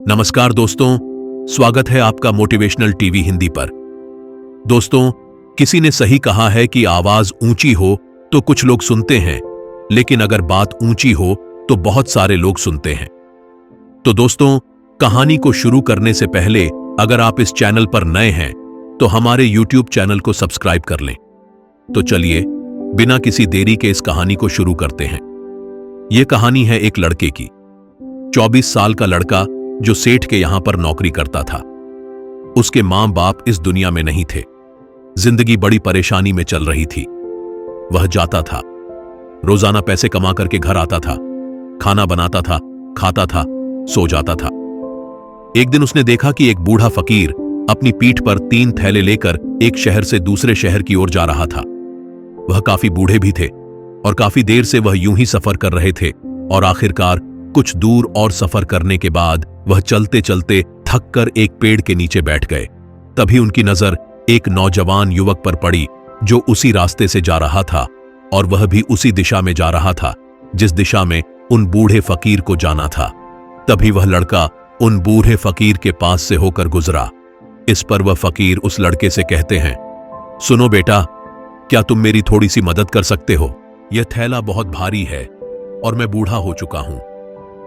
नमस्कार दोस्तों, स्वागत है आपका मोटिवेशनल टीवी हिंदी पर। दोस्तों, किसी ने सही कहा है कि आवाज ऊंची हो तो कुछ लोग सुनते हैं, लेकिन अगर बात ऊंची हो तो बहुत सारे लोग सुनते हैं। तो दोस्तों, कहानी को शुरू करने से पहले अगर आप इस चैनल पर नए हैं तो हमारे यूट्यूब चैनल को सब्सक्राइब कर लें। तो चलिए, बिना किसी देरी के इस कहानी को शुरू करते हैं। यह कहानी है एक लड़के की। 24 साल का लड़का जो सेठ के यहां पर नौकरी करता था। उसके मां बाप इस दुनिया में नहीं थे। जिंदगी बड़ी परेशानी में चल रही थी। वह जाता था, रोजाना पैसे कमा करके घर आता था, खाना बनाता था, खाता था, सो जाता था। एक दिन उसने देखा कि एक बूढ़ा फकीर अपनी पीठ पर 3 थैले लेकर एक शहर से दूसरे शहर की ओर जा रहा था। वह काफी बूढ़े भी थे और काफी देर से वह यूं ही सफर कर रहे थे और आखिरकार कुछ दूर और सफर करने के बाद वह चलते चलते थक कर एक पेड़ के नीचे बैठ गए। तभी उनकी नजर एक नौजवान युवक पर पड़ी जो उसी रास्ते से जा रहा था और वह भी उसी दिशा में जा रहा था जिस दिशा में उन बूढ़े फकीर को जाना था। तभी वह लड़का उन बूढ़े फकीर के पास से होकर गुजरा। इस पर वह फकीर उस लड़के से कहते हैं, सुनो बेटा, क्या तुम मेरी थोड़ी सी मदद कर सकते हो? यह थैला बहुत भारी है और मैं बूढ़ा हो चुका हूं।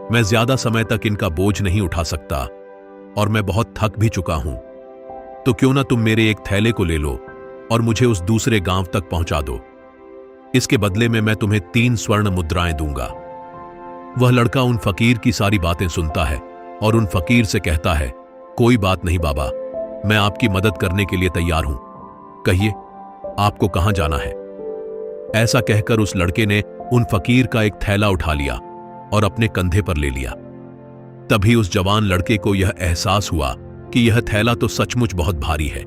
मैं ज्यादा समय तक इनका बोझ नहीं उठा सकता और मैं बहुत थक भी चुका हूं। तो क्यों ना तुम मेरे एक थैले को ले लो और मुझे उस दूसरे गांव तक पहुंचा दो। इसके बदले में मैं तुम्हें 3 स्वर्ण मुद्राएं दूंगा। वह लड़का उन फकीर की सारी बातें सुनता है और उन फकीर से कहता है, कोई बात नहीं बाबा, मैं आपकी मदद करने के लिए तैयार हूं। कहिए, आपको कहां जाना है? ऐसा कहकर उस लड़के ने उन फकीर का एक थैला उठा लिया और अपने कंधे पर ले लिया। तभी उस जवान लड़के को यह एहसास हुआ कि यह थैला तो सचमुच बहुत भारी है।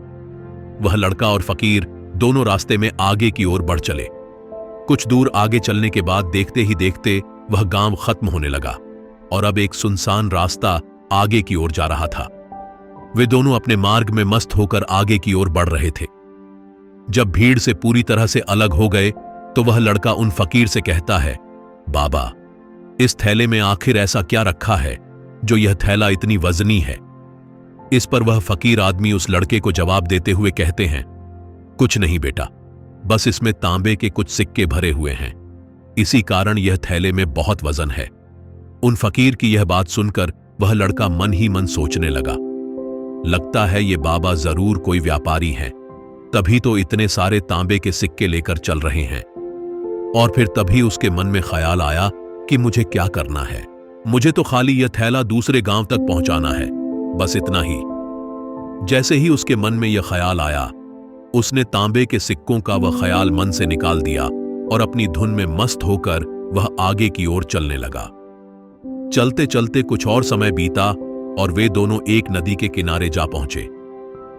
वह लड़का और फकीर दोनों रास्ते में आगे की ओर बढ़ चले। कुछ दूर आगे चलने के बाद देखते ही देखते वह गांव खत्म होने लगा और अब एक सुनसान रास्ता आगे की ओर जा रहा था। वे दोनों अपने मार्ग में मस्त होकर आगे की ओर बढ़ रहे थे। जब भीड़ से पूरी तरह से अलग हो गए तो वह लड़का उन फकीर से कहता है, बाबा, इस थैले में आखिर ऐसा क्या रखा है जो यह थैला इतनी वजनी है? इस पर वह फकीर आदमी उस लड़के को जवाब देते हुए कहते हैं, कुछ नहीं बेटा, बस इसमें तांबे के कुछ सिक्के भरे हुए हैं, इसी कारण यह थैले में बहुत वजन है। उन फकीर की यह बात सुनकर वह लड़का मन ही मन सोचने लगा, लगता है ये बाबा जरूर कोई व्यापारी हैं, तभी तो इतने सारे तांबे के सिक्के लेकर चल रहे हैं। और फिर तभी उसके मन में ख्याल आया कि मुझे क्या करना है। मुझे तो खाली यह थैला दूसरे गांव तक पहुंचाना है, बस इतना ही। जैसे ही उसके मन में यह ख्याल आया, उसने तांबे के सिक्कों का वह ख्याल मन से निकाल दिया और अपनी धुन में मस्त होकर वह आगे की ओर चलने लगा। चलते चलते कुछ और समय बीता और वे दोनों एक नदी के किनारे जा पहुंचे।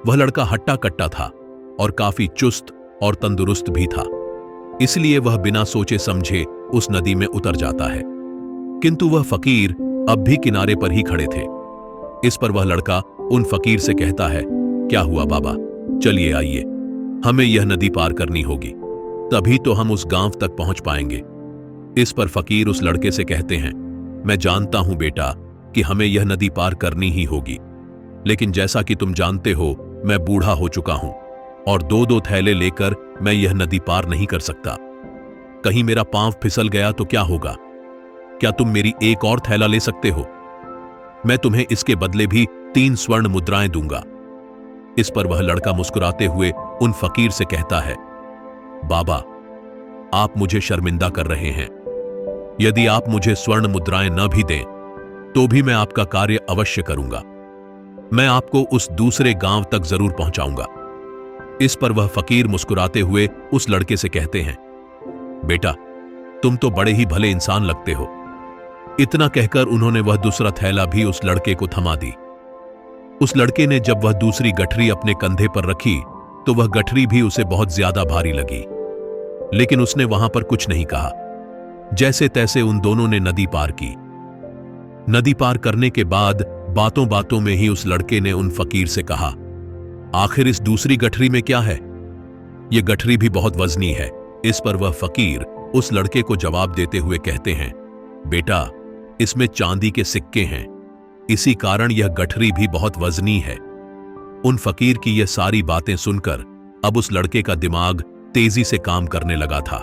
वह लड़का हट्टा कट्टा था और काफी चुस्त और तंदुरुस्त भी था, इसलिए वह बिना सोचे समझे उस नदी में उतर जाता है। किंतु वह फकीर अब भी किनारे पर ही खड़े थे। इस पर वह लड़का उन फकीर से कहता है, क्या हुआ बाबा, चलिए आइए, हमें यह नदी पार करनी होगी, तभी तो हम उस गांव तक पहुंच पाएंगे। इस पर फकीर उस लड़के से कहते हैं, मैं जानता हूं बेटा कि हमें यह नदी पार करनी ही होगी, लेकिन जैसा कि तुम जानते हो मैं बूढ़ा हो चुका हूं और 2-2 थैले लेकर मैं यह नदी पार नहीं कर सकता। कहीं मेरा पांव फिसल गया तो क्या होगा? क्या तुम मेरी एक और थैला ले सकते हो? मैं तुम्हें इसके बदले भी 3 स्वर्ण मुद्राएं दूंगा। इस पर वह लड़का मुस्कुराते हुए उन फकीर से कहता है, बाबा, आप मुझे शर्मिंदा कर रहे हैं। यदि आप मुझे स्वर्ण मुद्राएं न भी दें तो भी मैं आपका कार्य अवश्य करूंगा। मैं आपको उस दूसरे गांव तक जरूर पहुंचाऊंगा। इस पर वह फकीर मुस्कुराते हुए उस लड़के से कहते हैं, बेटा, तुम तो बड़े ही भले इंसान लगते हो। इतना कहकर उन्होंने वह दूसरा थैला भी उस लड़के को थमा दी। उस लड़के ने जब वह दूसरी गठरी अपने कंधे पर रखी तो वह गठरी भी उसे बहुत ज्यादा भारी लगी, लेकिन उसने वहां पर कुछ नहीं कहा। जैसे तैसे उन दोनों ने नदी पार की। नदी पार करने के बाद बातों बातों में ही उस लड़के ने उन फकीर से कहा, आखिर इस दूसरी गठरी में क्या है? यह गठरी भी बहुत वजनी है। इस पर वह फकीर उस लड़के को जवाब देते हुए कहते हैं, बेटा, इसमें चांदी के सिक्के हैं। इसी कारण यह गठरी भी बहुत वजनी है। उन फकीर की यह सारी बातें सुनकर अब उस लड़के का दिमाग तेजी से काम करने लगा था।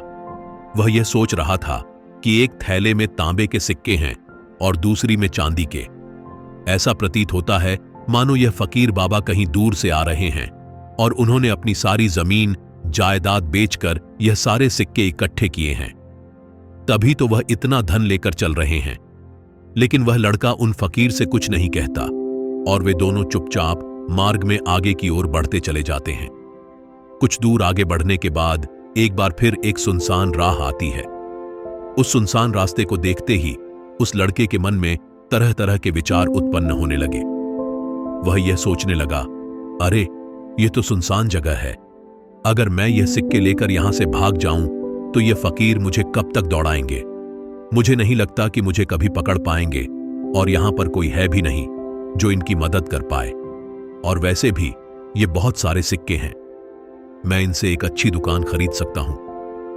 वह यह सोच रहा था कि एक थैले में तांबे के सिक्के हैं और दूसरी में चांदी के। ऐसा प्रतीत होता है मानो यह फकीर बाबा कहीं दूर से आ रहे हैं और उन्होंने अपनी सारी जमीन जायदाद बेचकर यह सारे सिक्के इकट्ठे किए हैं, तभी तो वह इतना धन लेकर चल रहे हैं। लेकिन वह लड़का उन फकीर से कुछ नहीं कहता और वे दोनों चुपचाप मार्ग में आगे की ओर बढ़ते चले जाते हैं। कुछ दूर आगे बढ़ने के बाद एक बार फिर एक सुनसान राह आती है। उस सुनसान रास्ते को देखते ही उस लड़के के मन में तरह तरह के विचार उत्पन्न होने लगे। वह यह सोचने लगा, अरे यह तो सुनसान जगह है, अगर मैं यह सिक्के लेकर यहां से भाग जाऊं तो ये फकीर मुझे कब तक दौड़ाएंगे। मुझे नहीं लगता कि मुझे कभी पकड़ पाएंगे और यहां पर कोई है भी नहीं जो इनकी मदद कर पाए। और वैसे भी ये बहुत सारे सिक्के हैं, मैं इनसे एक अच्छी दुकान खरीद सकता हूं,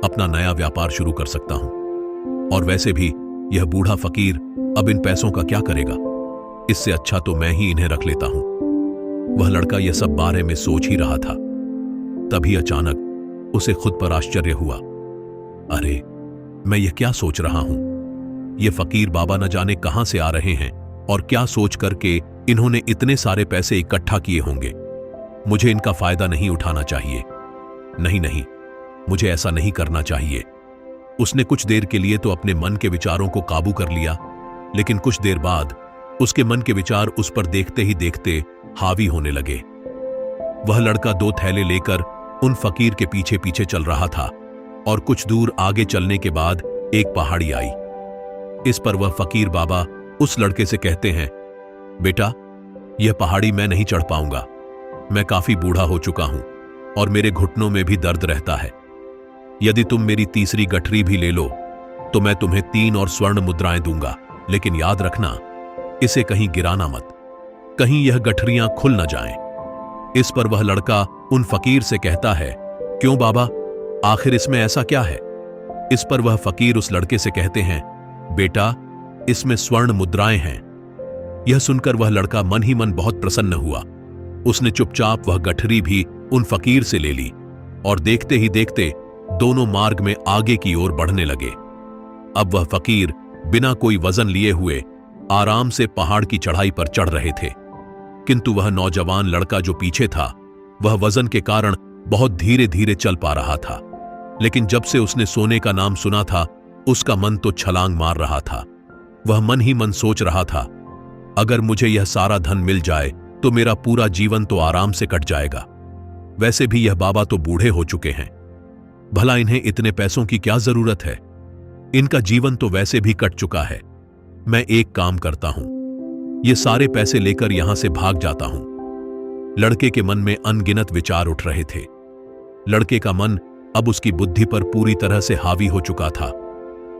अपना नया व्यापार शुरू कर सकता हूं। और वैसे भी यह बूढ़ा फकीर अब इन पैसों का क्या करेगा, इससे अच्छा तो मैं ही इन्हें रख लेता हूं। वह लड़का यह सब बारे में सोच ही रहा था, तभी अचानक उसे खुद पर आश्चर्य हुआ। अरे मैं यह क्या सोच रहा हूं, ये फकीर बाबा न जाने कहां से आ रहे हैं और क्या सोच करके इन्होंने इतने सारे पैसे इकट्ठा किए होंगे। मुझे इनका फायदा नहीं उठाना चाहिए, नहीं नहीं, मुझे ऐसा नहीं करना चाहिए। उसने कुछ देर के लिए तो अपने मन के विचारों को काबू कर लिया, लेकिन कुछ देर बाद उसके मन के विचार उस पर देखते ही देखते हावी होने लगे। वह लड़का दो थैले लेकर उन फकीर के पीछे पीछे चल रहा था और कुछ दूर आगे चलने के बाद एक पहाड़ी आई। इस पर वह फकीर बाबा उस लड़के से कहते हैं, बेटा यह पहाड़ी मैं नहीं चढ़ पाऊंगा, मैं काफी बूढ़ा हो चुका हूं और मेरे घुटनों में भी दर्द रहता है। यदि तुम मेरी तीसरी गठरी भी ले लो तो मैं तुम्हें 3 और स्वर्ण मुद्राएं दूंगा, लेकिन याद रखना इसे कहीं गिराना मत, कहीं यह गठरियां खुल न जाएं। इस पर वह लड़का उन फकीर से कहता है, क्यों बाबा, आखिर इसमें ऐसा क्या है। इस पर वह फकीर उस लड़के से कहते हैं, बेटा इसमें स्वर्ण मुद्राएं हैं। यह सुनकर वह लड़का मन ही मन बहुत प्रसन्न हुआ। उसने चुपचाप वह गठरी भी उन फकीर से ले ली और देखते ही देखते दोनों मार्ग में आगे की ओर बढ़ने लगे। अब वह फकीर बिना कोई वजन लिए हुए आराम से पहाड़ की चढ़ाई पर चढ़ रहे थे, किंतु वह नौजवान लड़का जो पीछे था वह वजन के कारण बहुत धीरे धीरे चल पा रहा था। लेकिन जब से उसने सोने का नाम सुना था उसका मन तो छलांग मार रहा था। वह मन ही मन सोच रहा था, अगर मुझे यह सारा धन मिल जाए तो मेरा पूरा जीवन तो आराम से कट जाएगा। वैसे भी यह बाबा तो बूढ़े हो चुके हैं, भला इन्हें इतने पैसों की क्या जरूरत है, इनका जीवन तो वैसे भी कट चुका है। मैं एक काम करता हूं, ये सारे पैसे लेकर यहां से भाग जाता हूं। लड़के के मन में अनगिनत विचार उठ रहे थे। लड़के का मन अब उसकी बुद्धि पर पूरी तरह से हावी हो चुका था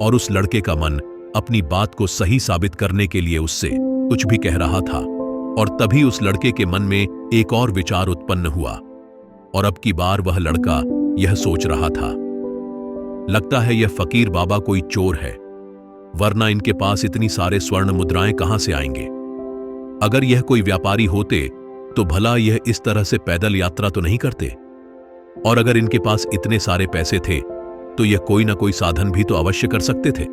और उस लड़के का मन अपनी बात को सही साबित करने के लिए उससे कुछ भी कह रहा था। और तभी उस लड़के के मन में एक और विचार उत्पन्न हुआ और अब की बार वह लड़का यह सोच रहा था, लगता है यह फकीर बाबा कोई चोर है, वरना इनके पास इतनी सारे स्वर्ण मुद्राएं कहां से आएंगे। अगर यह कोई व्यापारी होते तो भला यह इस तरह से पैदल यात्रा तो नहीं करते, और अगर इनके पास इतने सारे पैसे थे तो यह कोई ना कोई साधन भी तो अवश्य कर सकते थे।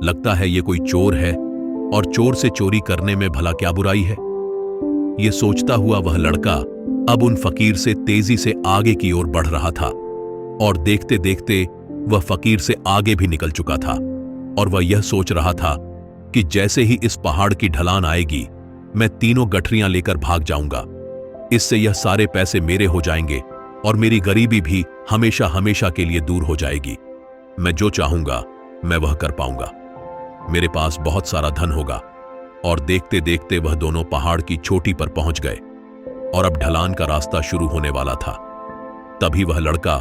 लगता है यह कोई चोर है और चोर से चोरी करने में भला क्या बुराई है। यह सोचता हुआ वह लड़का अब उन फकीर से तेजी से आगे की ओर बढ़ रहा था और देखते देखते वह फकीर से आगे भी निकल चुका था और वह यह सोच रहा था कि जैसे ही इस पहाड़ की ढलान आएगी मैं तीनों गठरियां लेकर भाग जाऊंगा। इससे यह सारे पैसे मेरे हो जाएंगे और मेरी गरीबी भी हमेशा हमेशा के लिए दूर हो जाएगी। मैं जो चाहूंगा मैं वह कर पाऊंगा, मेरे पास बहुत सारा धन होगा। और देखते देखते वह दोनों पहाड़ की चोटी पर पहुंच गए और अब ढलान का रास्ता शुरू होने वाला था। तभी वह लड़का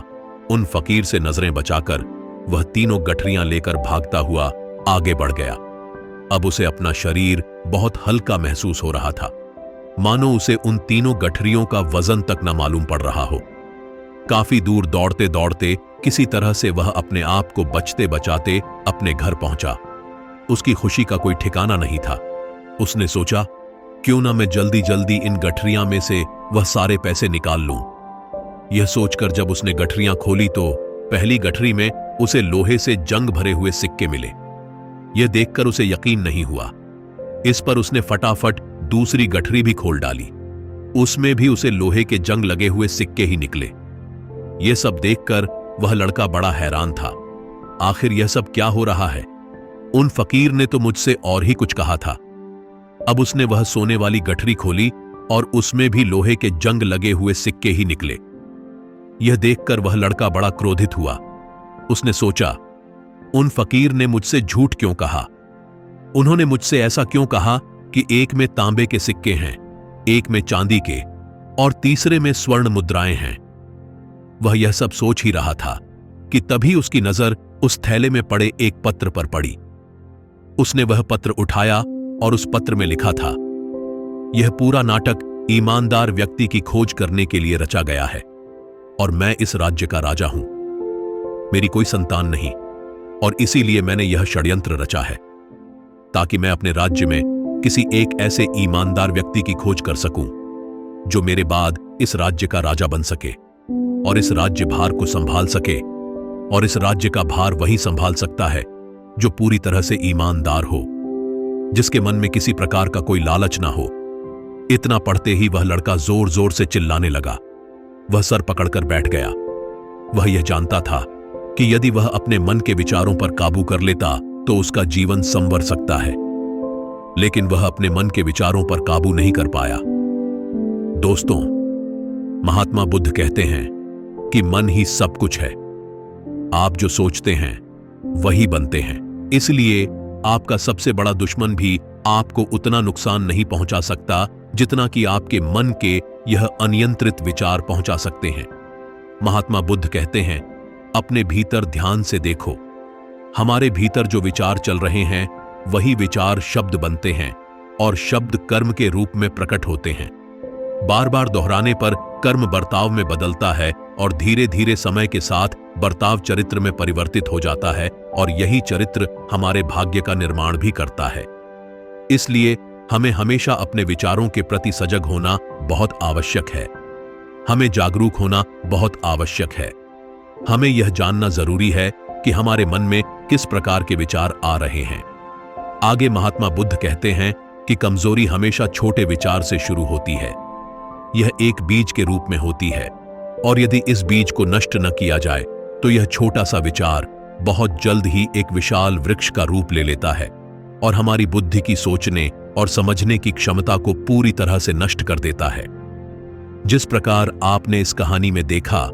उन फकीर से नजरें बचाकर वह तीनों गठरियां लेकर भागता हुआ आगे बढ़ गया। अब उसे अपना शरीर बहुत हल्का महसूस हो रहा था, मानो उसे उन तीनों गठरियों का वजन तक न मालूम पड़ रहा हो। काफी दूर दौड़ते दौड़ते किसी तरह से वह अपने आप को बचते बचाते अपने घर पहुंचा। उसकी खुशी का कोई ठिकाना नहीं था। उसने सोचा, क्यों ना मैं जल्दी जल्दी इन गठरियां में से वह सारे पैसे निकाल लूं। यह सोचकर जब उसने गठरियां खोली तो पहली गठरी में उसे लोहे से जंग भरे हुए सिक्के मिले। यह देखकर उसे यकीन नहीं हुआ। इस पर उसने फटाफट दूसरी गठरी भी खोल डाली। उसमें भी उसे लोहे के जंग लगे हुए सिक्के ही निकले। यह सब देखकर वह लड़का बड़ा हैरान था। आखिर यह सब क्या हो रहा है? उन फकीर ने तो मुझसे और ही कुछ कहा था। अब उसने वह सोने वाली गठरी खोली और उसमें भी लोहे के जंग लगे हुए सिक्के ही निकले। यह देखकर वह लड़का बड़ा क्रोधित हुआ। उसने सोचा, उन फकीर ने मुझसे झूठ क्यों कहा? उन्होंने मुझसे ऐसा क्यों कहा कि एक में तांबे के सिक्के हैं, एक में चांदी के और तीसरे में स्वर्ण मुद्राएं हैं। वह यह सब सोच ही रहा था कि तभी उसकी नजर उस थैले में पड़े एक पत्र पर पड़ी। उसने वह पत्र उठाया और उस पत्र में लिखा था, यह पूरा नाटक ईमानदार व्यक्ति की खोज करने के लिए रचा गया है और मैं इस राज्य का राजा हूं। मेरी कोई संतान नहीं और इसीलिए मैंने यह षड्यंत्र रचा है ताकि मैं अपने राज्य में किसी एक ऐसे ईमानदार व्यक्ति की खोज कर सकूं जो मेरे बाद इस राज्य का राजा बन सके और इस राज्य भार को संभाल सके। और इस राज्य का भार वही संभाल सकता है जो पूरी तरह से ईमानदार हो, जिसके मन में किसी प्रकार का कोई लालच ना हो। इतना पढ़ते ही वह लड़का जोर जोर से चिल्लाने लगा। वह सर पकड़कर बैठ गया। वह यह जानता था कि यदि वह अपने मन के विचारों पर काबू कर लेता तो उसका जीवन संवर सकता है, लेकिन वह अपने मन के विचारों पर काबू नहीं कर पाया। दोस्तों, महात्मा बुद्ध कहते हैं कि मन ही सब कुछ है। आप जो सोचते हैं वही बनते हैं। इसलिए आपका सबसे बड़ा दुश्मन भी आपको उतना नुकसान नहीं पहुंचा सकता जितना कि आपके मन के यह अनियंत्रित विचार पहुंचा सकते हैं। महात्मा बुद्ध कहते हैं, अपने भीतर ध्यान से देखो। हमारे भीतर जो विचार चल रहे हैं वही विचार शब्द बनते हैं और शब्द कर्म के रूप में प्रकट होते हैं। बार बार दोहराने पर कर्म बर्ताव में बदलता है और धीरे धीरे समय के साथ बर्ताव चरित्र में परिवर्तित हो जाता है और यही चरित्र हमारे भाग्य का निर्माण भी करता है। इसलिए हमें हमेशा अपने विचारों के प्रति सजग होना बहुत आवश्यक है। हमें जागरूक होना बहुत आवश्यक है। हमें यह जानना जरूरी है कि हमारे मन में किस प्रकार के विचार आ रहे हैं। आगे महात्मा बुद्ध कहते हैं कि कमजोरी हमेशा छोटे विचार से शुरू होती है। यह एक बीज के रूप में होती है और यदि इस बीज को नष्ट न किया जाए तो यह छोटा सा विचार बहुत जल्द ही एक विशाल वृक्ष का रूप ले लेता है और हमारी बुद्धि की सोचने और समझने की क्षमता को पूरी तरह से नष्ट कर देता है। जिस प्रकार आपने इस कहानी में देखा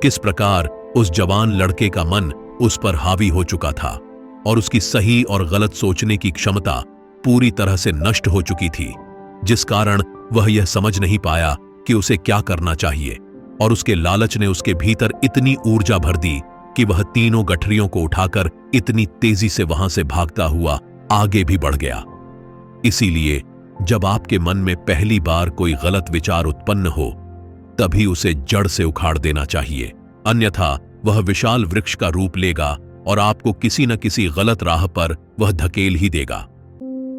किस प्रकार उस जवान लड़के का मन उस पर हावी हो चुका था और उसकी सही और गलत सोचने की क्षमता पूरी तरह से नष्ट हो चुकी थी, जिस कारण वह यह समझ नहीं पाया कि उसे क्या करना चाहिए और उसके लालच ने उसके भीतर इतनी ऊर्जा भर दी कि वह तीनों गठरियों को उठाकर इतनी तेजी से वहां से भागता हुआ आगे भी बढ़ गया। इसीलिए जब आपके मन में पहली बार कोई गलत विचार उत्पन्न हो तभी उसे जड़ से उखाड़ देना चाहिए, अन्यथा वह विशाल वृक्ष का रूप लेगा और आपको किसी न किसी गलत राह पर वह धकेल ही देगा।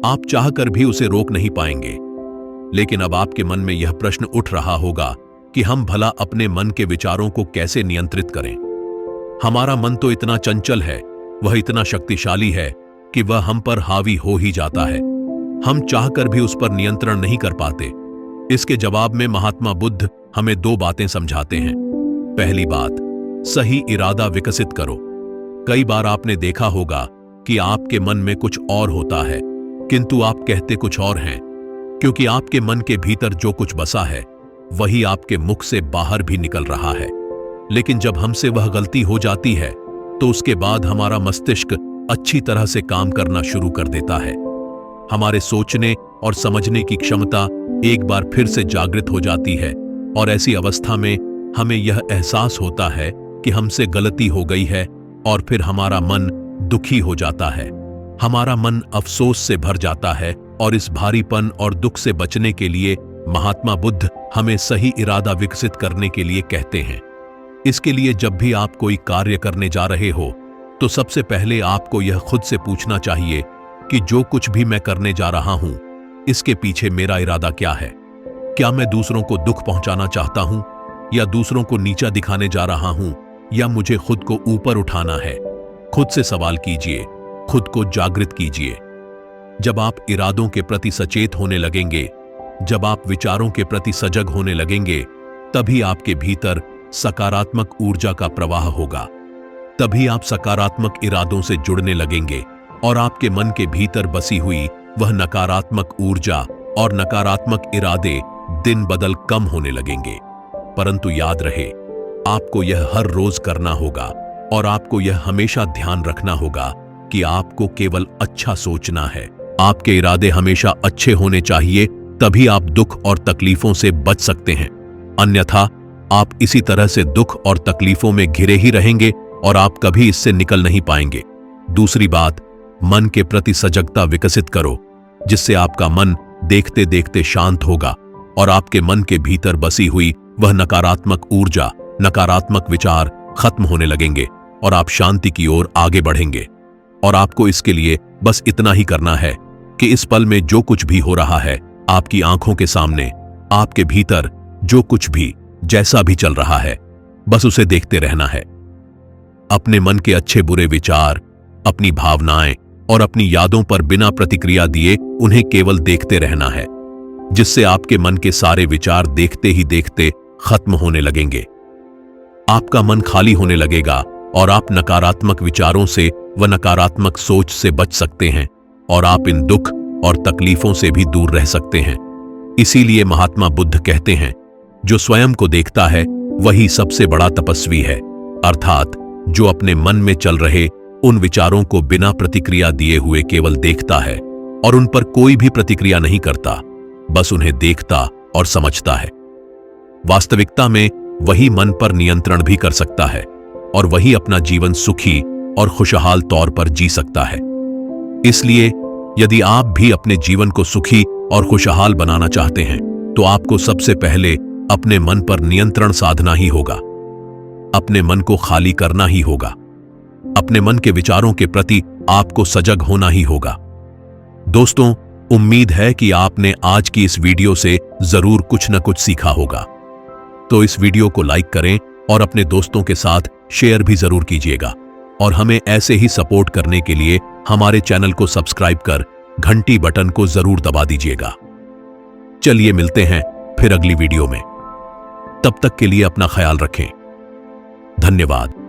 आप चाहकर भी उसे रोक नहीं पाएंगे। लेकिन अब आपके मन में यह प्रश्न उठ रहा होगा कि हम भला अपने मन के विचारों को कैसे नियंत्रित करें। हमारा मन तो इतना चंचल है, वह इतना शक्तिशाली है कि वह हम पर हावी हो ही जाता है। हम चाहकर भी उस पर नियंत्रण नहीं कर पाते। इसके जवाब में महात्मा बुद्ध हमें दो बातें समझाते हैं। पहली बात, सही इरादा विकसित करो। कई बार आपने देखा होगा कि आपके मन में कुछ और होता है किंतु आप कहते कुछ और हैं, क्योंकि आपके मन के भीतर जो कुछ बसा है वही आपके मुख से बाहर भी निकल रहा है। लेकिन जब हमसे वह गलती हो जाती है तो उसके बाद हमारा मस्तिष्क अच्छी तरह से काम करना शुरू कर देता है। हमारे सोचने और समझने की क्षमता एक बार फिर से जागृत हो जाती है और ऐसी अवस्था में हमें यह एहसास होता है कि हमसे गलती हो गई है और फिर हमारा मन दुखी हो जाता है। हमारा मन अफसोस से भर जाता है और इस भारीपन और दुख से बचने के लिए महात्मा बुद्ध हमें सही इरादा विकसित करने के लिए कहते हैं। इसके लिए जब भी आप कोई कार्य करने जा रहे हो तो सबसे पहले आपको यह खुद से पूछना चाहिए कि जो कुछ भी मैं करने जा रहा हूं इसके पीछे मेरा इरादा क्या है? क्या मैं दूसरों को दुख पहुंचाना चाहता हूं, या दूसरों को नीचा दिखाने जा रहा हूं, या मुझे खुद को ऊपर उठाना है? खुद से सवाल कीजिए, खुद को जागृत कीजिए। जब आप इरादों के प्रति सचेत होने लगेंगे, जब आप विचारों के प्रति सजग होने लगेंगे, तभी आपके भीतर सकारात्मक ऊर्जा का प्रवाह होगा। तभी आप सकारात्मक इरादों से जुड़ने लगेंगे और आपके मन के भीतर बसी हुई वह नकारात्मक ऊर्जा और नकारात्मक इरादे दिन बदल कम होने लगेंगे। परंतु याद रहे, आपको यह हर रोज करना होगा और आपको यह हमेशा ध्यान रखना होगा कि आपको केवल अच्छा सोचना है। आपके इरादे हमेशा अच्छे होने चाहिए, तभी आप दुख और तकलीफों से बच सकते हैं। अन्यथा आप इसी तरह से दुख और तकलीफों में घिरे ही रहेंगे और आप कभी इससे निकल नहीं पाएंगे। दूसरी बात, मन के प्रति सजगता विकसित करो, जिससे आपका मन देखते देखते शांत होगा और आपके मन के भीतर बसी हुई वह नकारात्मक ऊर्जा, नकारात्मक विचार खत्म होने लगेंगे और आप शांति की ओर आगे बढ़ेंगे। और आपको इसके लिए बस इतना ही करना है कि इस पल में जो कुछ भी हो रहा है, आपकी आंखों के सामने, आपके भीतर जो कुछ भी जैसा भी चल रहा है, बस उसे देखते रहना है। अपने मन के अच्छे बुरे विचार, अपनी भावनाएं और अपनी यादों पर बिना प्रतिक्रिया दिए उन्हें केवल देखते रहना है, जिससे आपके मन के सारे विचार देखते ही देखते खत्म होने लगेंगे। आपका मन खाली होने लगेगा और आप नकारात्मक विचारों से व नकारात्मक सोच से बच सकते हैं और आप इन दुख और तकलीफों से भी दूर रह सकते हैं। इसीलिए महात्मा बुद्ध कहते हैं, जो स्वयं को देखता है वही सबसे बड़ा तपस्वी है। अर्थात जो अपने मन में चल रहे उन विचारों को बिना प्रतिक्रिया दिए हुए केवल देखता है और उन पर कोई भी प्रतिक्रिया नहीं करता, बस उन्हें देखता और समझता है। वास्तविकता में वही मन पर नियंत्रण भी कर सकता है और वही अपना जीवन सुखी और खुशहाल तौर पर जी सकता है। इसलिए यदि आप भी अपने जीवन को सुखी और खुशहाल बनाना चाहते हैं, तो आपको सबसे पहले अपने मन पर नियंत्रण साधना ही होगा। अपने मन को खाली करना ही होगा। अपने मन के विचारों के प्रति आपको सजग होना ही होगा। दोस्तों, उम्मीद है कि आपने आज की इस वीडियो से जरूर कुछ न कुछ सीखा होगा। तो इस वीडियो को लाइक करें और अपने दोस्तों के साथ शेयर भी जरूर कीजिएगा और हमें ऐसे ही सपोर्ट करने के लिए हमारे चैनल को सब्सक्राइब कर घंटी बटन को जरूर दबा दीजिएगा। चलिए मिलते हैं फिर अगली वीडियो में। तब तक के लिए अपना ख्याल रखें। धन्यवाद।